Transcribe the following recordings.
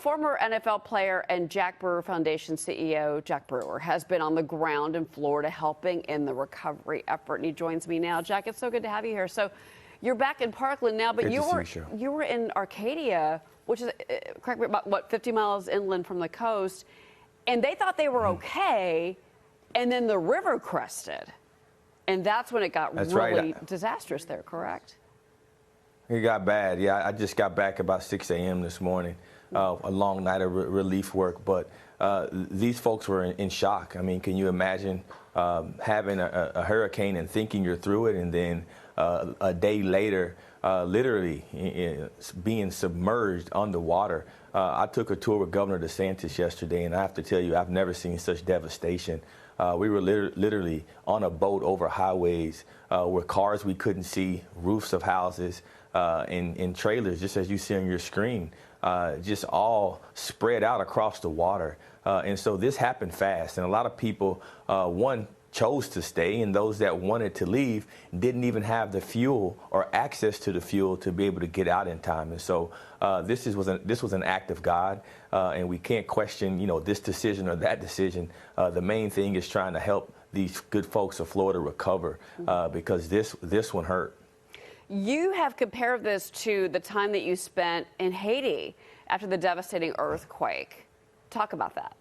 former NFL player and Jack Brewer Foundation CEO Jack Brewer has been on the ground in Florida helping in the recovery effort, and he joins me now. Jack, it's so good to have you here. So you're back in Parkland now, but you were in Arcadia, which is, correct me, about, what, 50 miles inland from the coast, and they thought they were okay, and then the river crested, and that's when it got really disastrous there, correct? It got bad. Yeah, I just got back about 6 a.m. this morning. A long night of relief work, but these folks were in shock. I mean, can you imagine having a hurricane and thinking you're through it, and then a day later, literally being submerged underwater? I took a tour with Governor DeSantis yesterday, and I have to tell you, I've never seen such devastation. We were literally on a boat over highways with cars we couldn't see, roofs of houses, and trailers, just as you see on your screen, just all spread out across the water. And so this happened fast. And a lot of people, one, chose to stay, and those that wanted to leave didn't even have the fuel or access to the fuel to be able to get out in time. And so this was an act of God, and we can't question, this decision or that decision. The main thing is trying to help these good folks of Florida recover, because this one hurt. You have compared this to the time that you spent in Haiti after the devastating earthquake. Talk about that.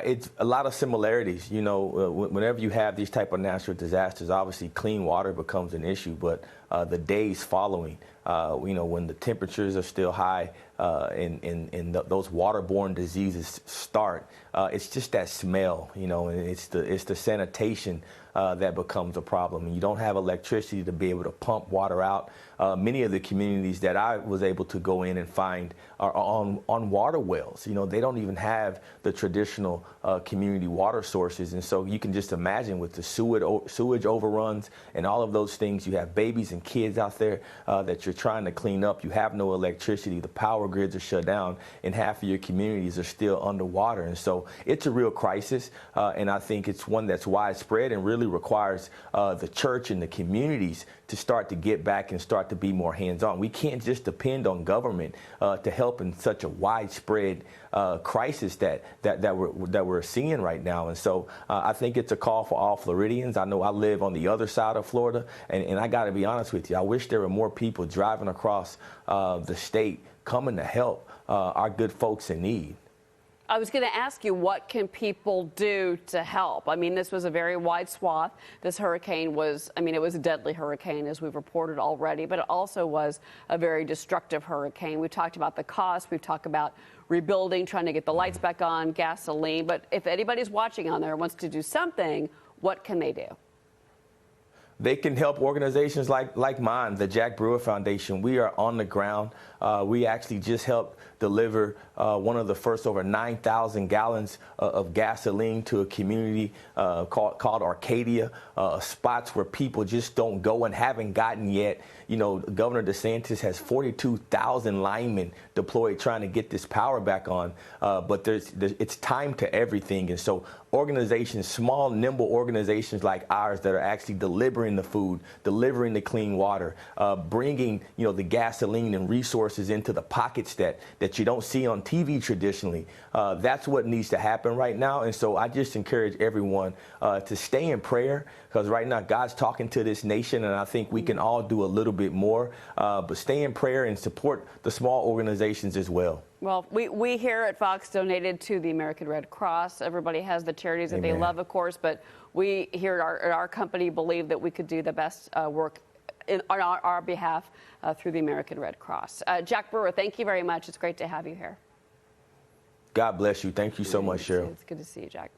It's a lot of similarities. Whenever you have these type of natural disasters, obviously clean water becomes an issue, but the days following, when the temperatures are still high and those waterborne diseases start, it's just that smell, and it's the sanitation that becomes a problem. And you don't have electricity to be able to pump water out. Many of the communities that I was able to go in and find are on water wells. They don't even have the traditional community water sources. And so you can just imagine with the sewage overruns and all of those things, you have babies and kids out there that you're trying to clean up. You have no electricity. The power grids are shut down, and half of your communities are still underwater. And so it's a real crisis, and I think it's one that's widespread and really requires the church and the communities to start to get back and start to be more hands-on. We can't just depend on government to help in such a widespread crisis that we're seeing right now. And so I think it's a call for all Floridians. I know I live on the other side of Florida, and I got to be honest with you, I wish there were more people driving across the state coming to help our good folks in need. I was going to ask you, what can people do to help? I mean, this was a very wide swath. This hurricane was, it was a deadly hurricane, as we've reported already, but it also was a very destructive hurricane. We've talked about the cost. We've talked about rebuilding, trying to get the lights back on, gasoline. But if anybody's watching on there and wants to do something, what can they do? They can help organizations like mine, the Jack Brewer Foundation. We are on the ground. We actually just helped deliver one of the first over 9,000 gallons of gasoline to a community called Arcadia, spots where people just don't go and haven't gotten yet. Governor DeSantis has 42,000 linemen deployed trying to get this power back on, but it's time to everything. And so organizations, small, nimble organizations like ours that are actually delivering the food, delivering the clean water, bringing, the gasoline and resources into the pockets that you don't see on TV traditionally. That's what needs to happen right now. And so I just encourage everyone to stay in prayer, because right now God's talking to this nation, and I think we can all do a little bit more. But stay in prayer and support the small organizations as well. Well, we here at Fox donated to the American Red Cross. Everybody has the charities that they love, of course, but we here at our company believe that we could do the best work on our behalf through the American Red Cross. Jack Brewer, thank you very much. It's great to have you here. God bless you. Thank you so much, Cheryl. It's good to see you, Jack.